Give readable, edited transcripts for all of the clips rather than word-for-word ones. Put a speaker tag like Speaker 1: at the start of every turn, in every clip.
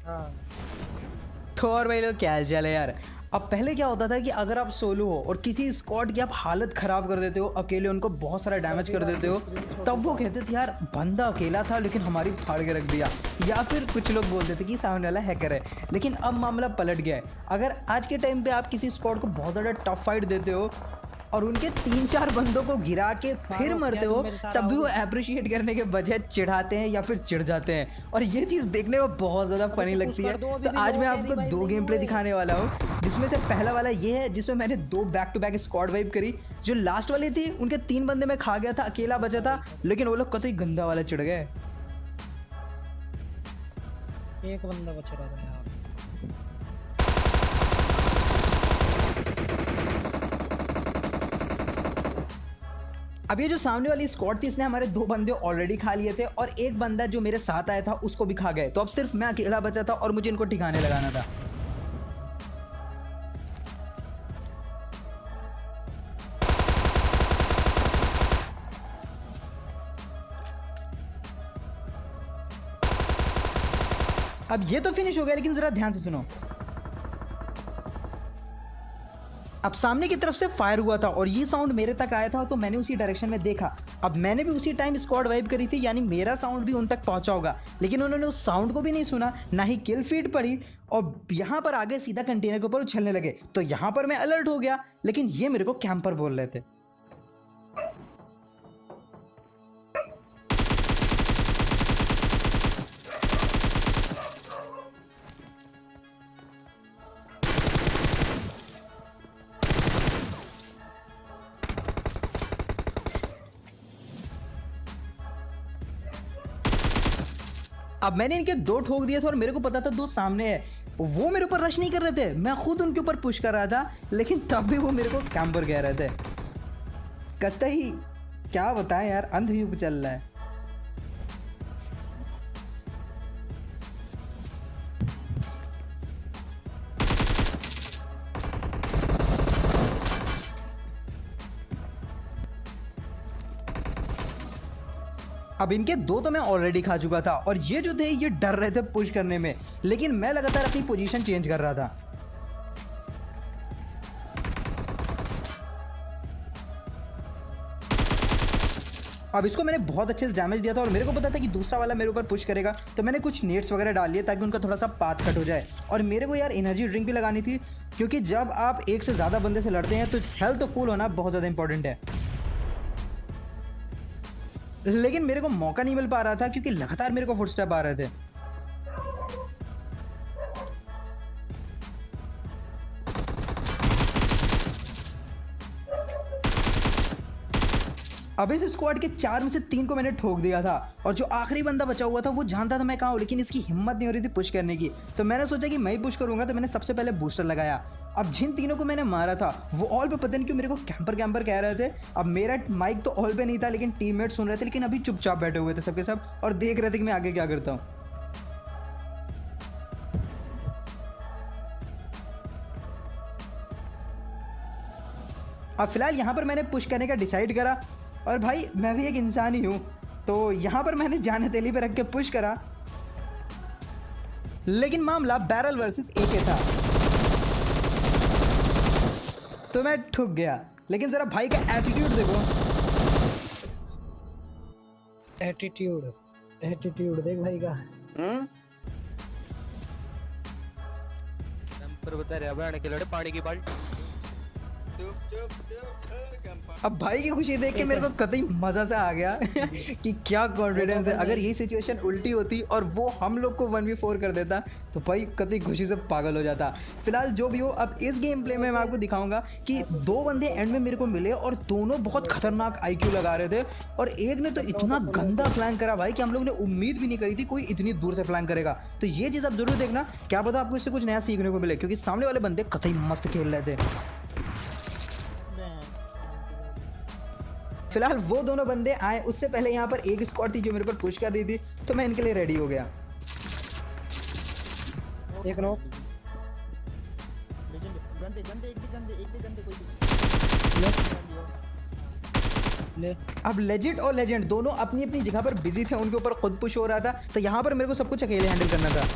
Speaker 1: हाँ
Speaker 2: तो और भाई लोग क्या हाल चाल है यार। अब पहले क्या होता था कि अगर आप सोलो हो और किसी स्क्वाड की आप हालत ख़राब कर देते हो, अकेले उनको बहुत सारा डैमेज कर देते हो, तब वो कहते थे यार बंदा अकेला था लेकिन हमारी फाड़ के रख दिया। या फिर कुछ लोग बोलते थे कि सामने वाला हैकर है। लेकिन अब मामला पलट गया है। अगर आज के टाइम पे आप किसी स्क्वाड को बहुत ज़्यादा टफ फाइट देते हो और उनके 3-4 बंदों को गिरा के फिर मरते हो, तब भी वो अप्रिशिएट करने के बजाय चिढ़ाते हैं या फिर चिढ़ जाते हैं। और ये चीज़ देखने में बहुत ज़्यादा फनी लगती है। तो आज मैं आपको 2 गेम प्ले दिखाने वाला हूँ, जिसमें से पहला वाला ये है जिसमें मैंने 2 back to back squad wipe करी। जो लास्ट वाली थी उनके 3 बंदे मैं खा गया था, अकेला बचा था, लेकिन वो लोग कतई गंदा वाला चिढ़ गए।
Speaker 1: एक बंदा बच रहा था यार।
Speaker 2: अब ये जो सामने वाली स्क्वाड थी, इसने हमारे 2 बंदे ऑलरेडी खा लिए थे और एक बंदा जो मेरे साथ आया था उसको भी खा गए। तो अब सिर्फ मैं अकेला बचा था और मुझे इनको ठिकाने लगाना था। अब ये तो फिनिश हो गया, लेकिन जरा ध्यान से सुनो। अब सामने की तरफ से फायर हुआ था और ये साउंड मेरे तक आया था, तो मैंने उसी डायरेक्शन में देखा। अब मैंने भी उसी टाइम स्क्वाड वाइप करी थी, यानी मेरा साउंड भी उन तक पहुंचा होगा, लेकिन उन्होंने उस साउंड को भी नहीं सुना, ना ही किल फीड पड़ी और यहाँ पर आगे सीधा कंटेनर के ऊपर उछलने लगे। तो यहाँ पर मैं अलर्ट हो गया, लेकिन ये मेरे को कैंपर बोल रहे थे। अब मैंने इनके 2 ठोक दिए थे और मेरे को पता था 2 सामने है। वो मेरे ऊपर रश नहीं कर रहे थे, मैं खुद उनके ऊपर पुश कर रहा था, लेकिन तब भी वो मेरे को कैंपर कह रहे थे। कतई क्या बताएं यार, अंधयुग चल रहा है। अब इनके 2 तो मैं ऑलरेडी खा चुका था और ये जो थे ये डर रहे थे पुश करने में, लेकिन मैं लगातार अपनी पोजीशन चेंज कर रहा था। अब इसको मैंने बहुत अच्छे से डैमेज दिया था और मेरे को पता था कि दूसरा वाला मेरे ऊपर पुश करेगा, तो मैंने कुछ नेट्स वगैरह डाल लिए ताकि उनका थोड़ा सा पाथ कट हो जाए। और मेरे को यार एनर्जी ड्रिंक भी लगानी थी, क्योंकि जब आप एक से ज़्यादा बंदे से लड़ते हैं तो हेल्थ फुल होना बहुत ज़्यादा इंपॉर्टेंट है। लेकिन मेरे को मौका नहीं मिल पा रहा था क्योंकि लगातार मेरे को फुटस्टेप आ रहे थे। अब इस स्क्वाड के 4 में से 3 को मैंने ठोक दिया था और जो आखिरी बंदा बचा हुआ था वो जानता था मैं कहाँ हूँ, लेकिन इसकी हिम्मत नहीं हो रही थी पुश करने की। तो मैंने सोचा कि मैं ही पुश करूंगा, तो मैंने सबसे पहले बूस्टर लगाया। अब जिन तीनों को मैंने मारा था वो ऑल पे पता नहीं क्यों मेरे को कैंपर कह रहे थे। अब मेरा माइक तो ऑल पे नहीं था, लेकिन टीममेट सुन रहे थे, लेकिन अभी चुपचाप बैठे हुए थे सबके सब और देख रहे थे कि मैं आगे क्या करता हूँ। अब फिलहाल यहाँ पर मैंने पुश करने का डिसाइड करा और भाई मैं भी एक इंसान ही हूँ, तो यहाँ पर मैंने जाने तेली पे रख के पुश करा, लेकिन मामला बैरल वर्सेस AK था, तो मैं ठुक गया। लेकिन जरा भाई का एटीट्यूड देखो।
Speaker 1: एटीट्यूड देख भाई का।
Speaker 3: कैंपर बता रहा है के लड़े पानी की बाल्टी।
Speaker 2: अब भाई की खुशी देख के मेरे को कतई मजा सा आ गया कि क्या कॉन्फिडेंस है। अगर ये सिचुएशन उल्टी होती और वो हम लोग को 1v4 कर देता तो भाई कतई खुशी से पागल हो जाता। फिलहाल जो भी हो, अब इस गेम प्ले में मैं आपको दिखाऊंगा कि 2 बंदे एंड में मेरे को मिले और दोनों बहुत खतरनाक IQ लगा रहे थे और एक ने तो इतना गंदा फ्लैंक करा भाई कि हम लोग ने उम्मीद भी नहीं करी थी कोई इतनी दूर से फ्लैंक करेगा। तो ये चीज़ आप जरूर देखना, क्या पता आपको इससे कुछ नया सीखने को मिले, क्योंकि सामने वाले बंदे कतई मस्त खेल रहे थे। फिलहाल वो दोनों बंदे आए, उससे पहले यहाँ पर एक स्क्वाड थी जो मेरे पर पुश कर रही थी, तो मैं इनके लिए रेडी हो गया।
Speaker 1: एक नॉक
Speaker 2: अब लेजेंड और लेजेंड दोनों अपनी अपनी जगह पर बिजी थे, उनके ऊपर खुद पुश हो रहा था, तो यहाँ पर मेरे को सब कुछ अकेले हैंडल करना था।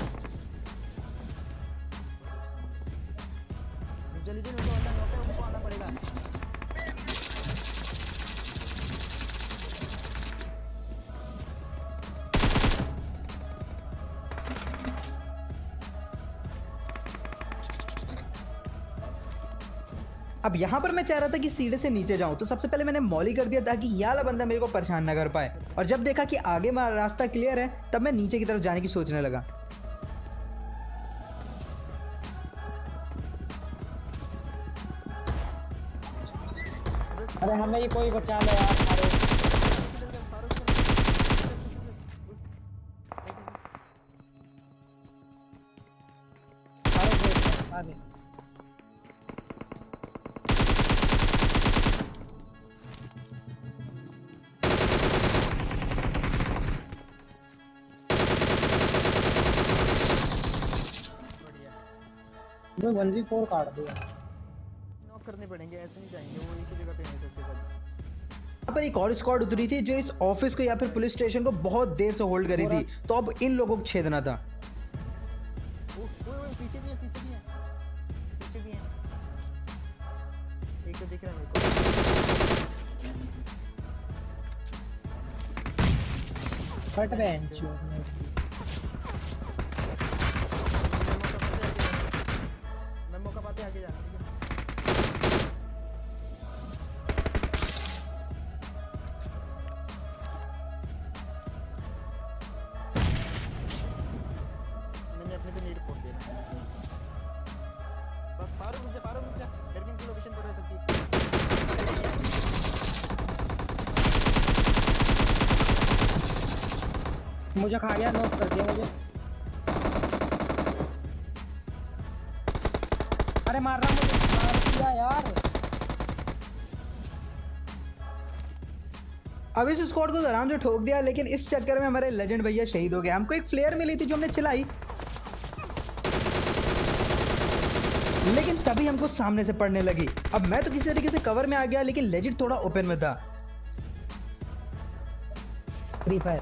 Speaker 2: अब यहाँ पर मैं चाह रहा था कि सीढ़ी से नीचे जाऊं, तो सबसे पहले मैंने मॉली कर दिया ताकि ये वाला बंदा मेरे को परेशान ना कर पाए। और जब देखा कि आगे मेरा रास्ता क्लियर है, तब मैं नीचे की तरफ जाने की सोचने लगा।
Speaker 1: अरे हमें ये कोई बचा ले यार। आगे मैं 1v4 काट दिया।
Speaker 4: नॉक करने पड़ेंगे, ऐसे नहीं जाएंगे, वो एक ही जगह पे हैं सबके सब।
Speaker 2: यहाँ पर एक और स्क्वाड उतरी थी जो इस ऑफिस को या फिर पुलिस स्टेशन को बहुत देर से होल्ड करी थी, तो अब इन लोगों को छेदना था।
Speaker 4: ओए पीछे भी है, पीछे भी है, पीछे भी है। एक तो दिख रहा है मेरे को।
Speaker 1: फट बेंच
Speaker 4: मैं मौका पाते आगे जाना, ठीक है? मैंने अपने पे नीड फोड़ दिया। बस फारूक रुक जा, एरविन की लोकेशन पता है सबकी।
Speaker 1: मुझे खा गया, नोट कर दिया मुझे। अरे मार रहा, मुझे मार दिया यार।
Speaker 2: अब इस स्क्वाड को तो आराम से ठोक दिया, लेकिन इस चक्कर में हमारे लेजेंड भैया शहीद हो गए। हमको एक फ्लेयर मिली थी जो हमने चलाई, लेकिन तभी हमको सामने से पड़ने लगी। अब मैं तो किसी तरीके से कवर में आ गया, लेकिन लेजेंड थोड़ा ओपन में था।
Speaker 1: फ्री फायर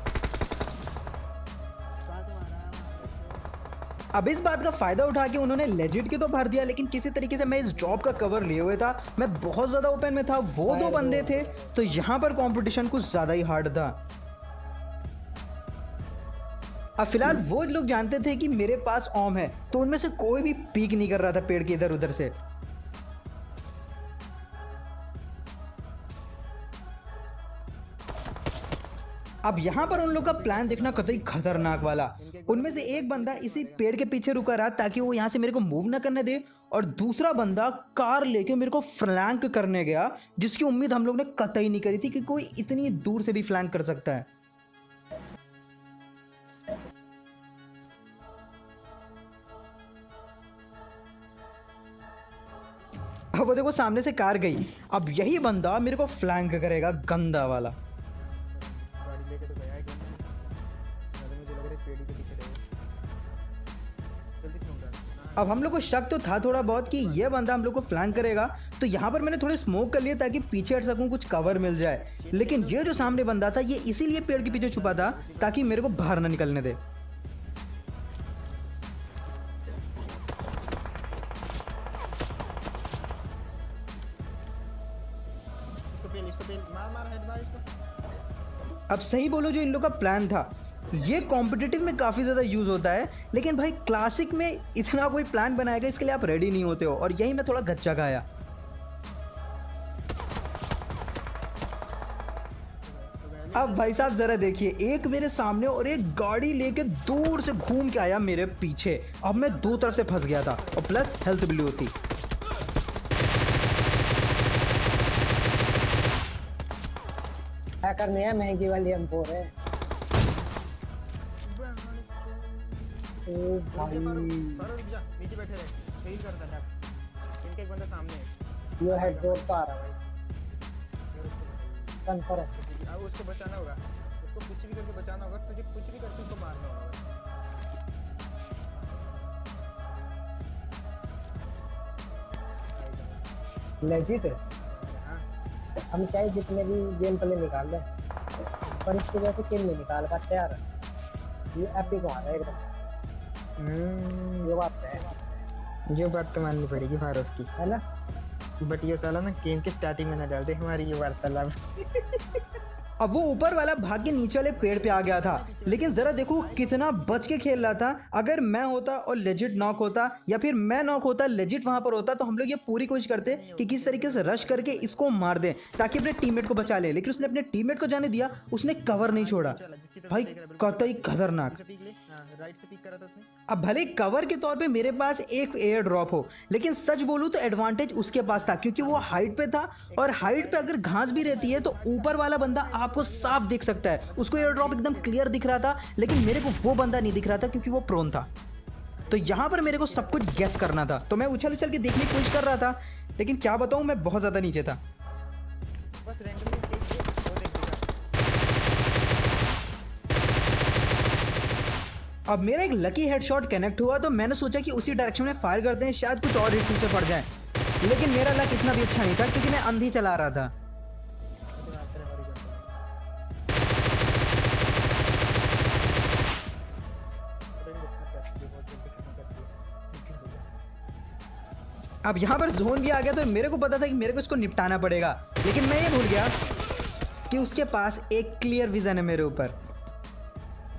Speaker 4: कहाँ से मारा?
Speaker 2: अब इस बात का फायदा उठा के उन्होंने लेजिट की तो भर दिया, लेकिन किसी तरीके से मैं इस ड्रॉप का कवर लिए हुए था। मैं बहुत ज्यादा ओपन में था, वो दो बंदे थे, तो यहाँ पर कंपटीशन कुछ ज्यादा ही हार्ड था। अब फिलहाल वो लोग जानते थे कि मेरे पास ओम है, तो उनमें से कोई भी पीक नहीं कर रहा था पेड़ के इधर उधर से। अब यहाँ पर उन लोग का प्लान देखना कतई खतरनाक वाला। उनमें से एक बंदा इसी पेड़ के पीछे रुका रहा ताकि वो यहाँ से मेरे को मूव ना करने दे, और दूसरा बंदा कार लेके मेरे को फ्लैंक करने गया, जिसकी उम्मीद हम लोग ने कतई नहीं करी थी कि कोई इतनी दूर से भी फ्लैंक कर सकता है। अब वो देखो सामने से कार गई। अब यही बंदा मेरे को फ्लैंक करेगा, गंदा वाला।
Speaker 4: गाड़ी लेके तो गया है क्या? मुझे लग रहा है पेड़ी के पीछे रहेगा। जल्दी स्मोक डाल।
Speaker 2: अब हम लोग को शक तो था थोड़ा बहुत कि ये बंदा हम लोग को फ्लैंक करेगा, तो यहाँ पर मैंने थोड़े स्मोक कर लिए ताकि पीछे हट सकूँ, कुछ कवर मिल जाए। लेकिन ये जो सामने बंदा था, ये इसीलिए पेड़ के पीछे छुपा था ताकि मेरे को बाहर ना निकलने दे।
Speaker 4: इसको पेल, मार हेड मार इसको।
Speaker 2: अब सही बोलो, जो इन लोग का प्लान था ये कॉम्पिटिटिव में काफ़ी ज़्यादा यूज़ होता है, लेकिन भाई क्लासिक में इतना कोई प्लान बनाएगा इसके लिए आप रेडी नहीं होते हो, और यही मैं थोड़ा गच्चा खाया। अब भाई साहब ज़रा देखिए, एक मेरे सामने और एक गाड़ी लेके दूर से घूम के आया मेरे पीछे। अब मैं दो तरफ से फंस गया था, और प्लस हेल्थ ब्लू थी।
Speaker 1: हैकर नहीं है, महंगी वाली M4 है। ओ भाई
Speaker 4: रुक जा, नीचे बैठे रहे, सही कर रहा है। इनका एक बंदा सामने है।
Speaker 1: ये हेड जोर का आ रहा है कंफर्म है।
Speaker 4: अब उसको बचाना होगा, उसको कुछ भी करके बचाना होगा, तुझे कुछ भी करके उसको मारना होगा।
Speaker 1: लेजिट है।
Speaker 4: हाँ,
Speaker 1: हम चाहे जितने भी गेम प्ले निकाल लें, पर इसकी वजह से किल नहीं निकाल पाते यार। ये एपिक आ रहा है एकदम। ये बात है,
Speaker 4: ये बात तो माननी पड़ेगी फारूक की,
Speaker 1: है ना?
Speaker 4: बट ये साला ना गेम के स्टार्टिंग में ना डाल दे हमारी ये वार्तालाप।
Speaker 2: अब वो ऊपर वाला भाग के नीचे वाले पेड़ पे आ गया था, लेकिन जरा देखो कितना बच के खेल रहा था। अगर मैं होता और लेजिट नॉक होता, या फिर मैं नॉक होता लेजिट वहां पर होता, तो हम लोग ये पूरी कोशिश करते कि किस तरीके से रश करके इसको मार दें ताकि अपने टीममेट को बचा ले। लेकिन उसने अपने टीममेट को जाने दिया, उसने कवर नहीं छोड़ा। भाई कतई खतरनाक।
Speaker 4: राइट से पिक करा था उसने।
Speaker 2: अब भले कवर के तौर पे मेरे पास एक एयर ड्रॉप हो, लेकिन सच बोलूं तो एडवांटेज उसके पास था, क्योंकि वो हाइट पे था, और हाइट पे अगर घास भी रहती है तो ऊपर वाला बंदा आपको साफ दिख सकता है। उसको एयर ड्रॉप एकदम क्लियर दिख रहा था, लेकिन मेरे को वो बंदा नहीं दिख रहा था क्योंकि वो प्रोन था। तो यहाँ पर मेरे को सब कुछ गेस करना था, तो मैं उछल उछल के देखने की कोशिश कर रहा था, लेकिन क्या बताऊँ, मैं बहुत ज़्यादा नीचे था।
Speaker 4: बस रैंडमली देख और देख देगा।
Speaker 2: अब मेरा एक लकी हेडशॉट कनेक्ट हुआ, तो मैंने सोचा कि उसी डायरेक्शन में फायर करते हैं, शायद कुछ और हिट्स से पड़ जाए। लेकिन मेरा लक इतना भी अच्छा नहीं था क्योंकि मैं अंधी चला रहा था। अब यहाँ पर जोन भी आ गया, तो मेरे को पता था कि मेरे को इसको निपटाना पड़ेगा, लेकिन मैं ये भूल गया कि उसके पास एक क्लियर विजन है मेरे ऊपर।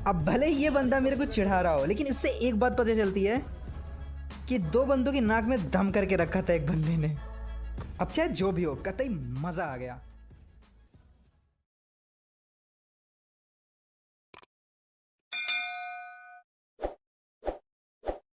Speaker 2: अब भले ही ये बंदा मेरे को चिढ़ा रहा हो, लेकिन इससे एक बात पता चलती है कि दो बंदों की नाक में दम करके रखा था एक बंदे ने। अब चाहे जो भी हो, कतई मज़ा आ गया।